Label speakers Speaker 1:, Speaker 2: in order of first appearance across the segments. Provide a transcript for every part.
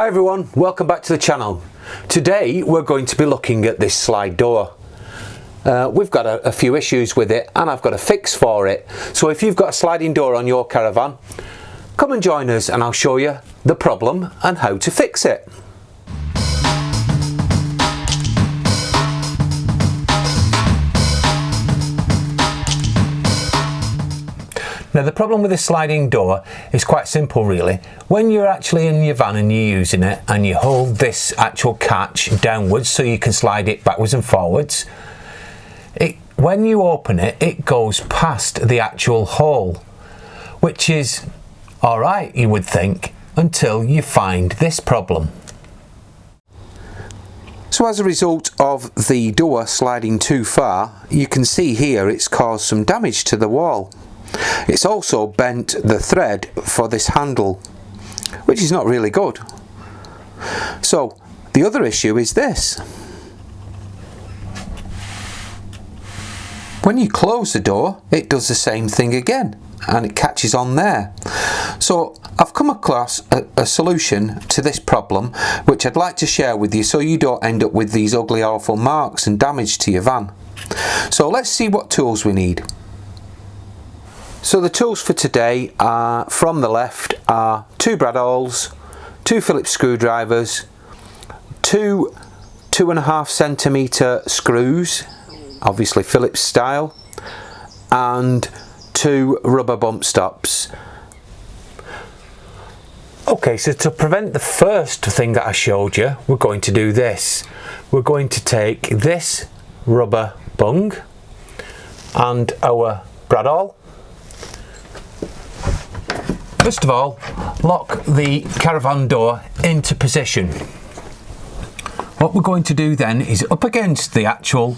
Speaker 1: Hi everyone, welcome back to the channel. Today we're going to be looking at this slide door. We've got a few issues with it and I've got a fix for it. So if you've got a sliding door on your caravan, come and join us and I'll show you the problem and how to fix it. Now the problem with this sliding door is quite simple really. When you're actually in your van and you're using it and you hold this actual catch downwards so you can slide it backwards and forwards, when you open it, it goes past the actual hole, which is alright you would think, until you find this problem. So as a result of the door sliding too far, you can see here it's caused some damage to the wall. It's also bent the thread for this handle, which is not really good. So the other issue is this. When you close the door, it does the same thing again and it catches on there. So I've come across a solution to this problem which I'd like to share with you so you don't end up with these ugly awful marks and damage to your van. So let's see what tools we need. So the tools for today are, from the left, are 2 brad awls, 2 Phillips screwdrivers, 2 2.5 centimetre screws, obviously Phillips style, and 2 rubber bump stops. Okay, so to prevent the first thing that I showed you, we're going to do this. We're going to take this rubber bung and our brad awl. First of all, lock the caravan door into position. What we're going to do then is up against the actual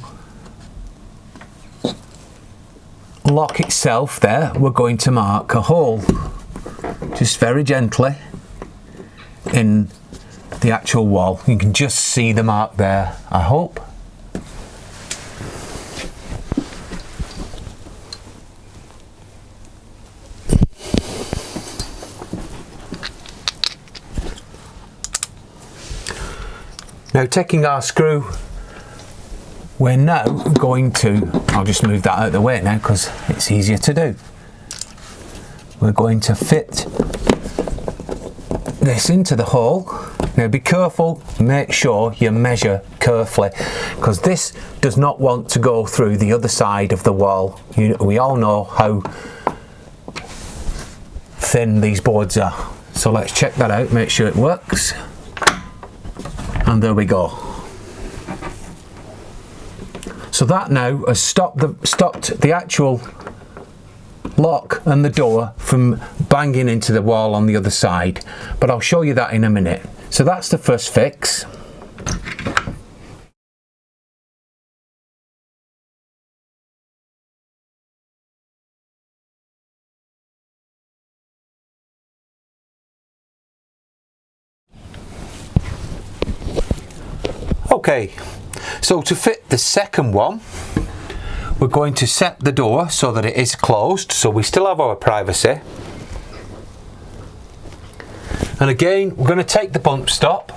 Speaker 1: lock itself there, we're going to mark a hole, just very gently in the actual wall. You can just see the mark there, I hope. Now taking our screw, we're now going to, I'll just move that out of the way now because it's easier to do. We're going to fit this into the hole. Now be careful, make sure you measure carefully because this does not want to go through the other side of the wall. We all know how thin these boards are. So let's check that out, make sure it works. And there we go. So that now has stopped the actual lock and the door from banging into the wall on the other side. But I'll show you that in a minute. So that's the first fix. Okay, so to fit the second one, we're going to set the door so that it is closed, so we still have our privacy. And again, we're going to take the bump stop,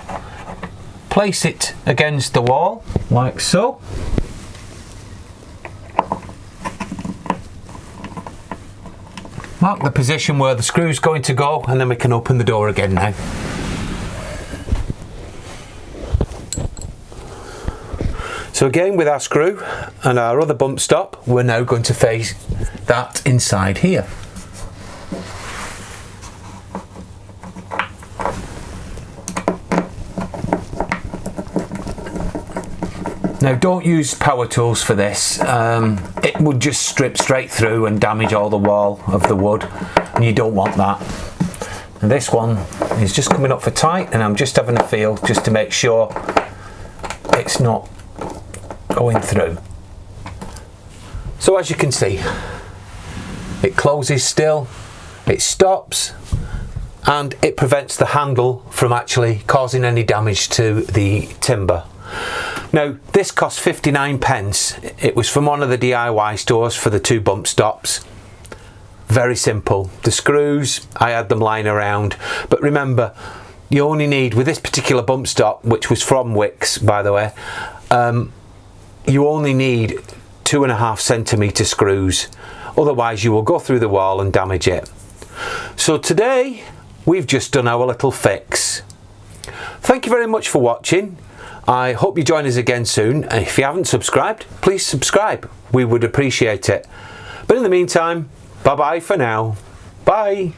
Speaker 1: place it against the wall, like so. Mark the position where the screw's going to go, and then we can open the door again now. So again, with our screw and our other bump stop, we're now going to face that inside here. Now don't use power tools for this, it would just strip straight through and damage all the wall of the wood, and you don't want that. And this one is just coming up for tight, and I'm just having a feel just to make sure it's not going through. So as you can see, it closes still, it stops, and it prevents the handle from actually causing any damage to the timber. Now this cost 59p. It was from one of the DIY stores for the 2 bump stops. Very simple. The screws, I had them lying around, but remember you only need, with this particular bump stop, which was from Wicks by the way, you only need 2.5 centimetre screws, otherwise you will go through the wall and damage it. So today we've just done our little fix. Thank you very much for watching. I hope you join us again soon, and if you haven't subscribed, please subscribe, we would appreciate it. But in the meantime, bye bye for now. Bye.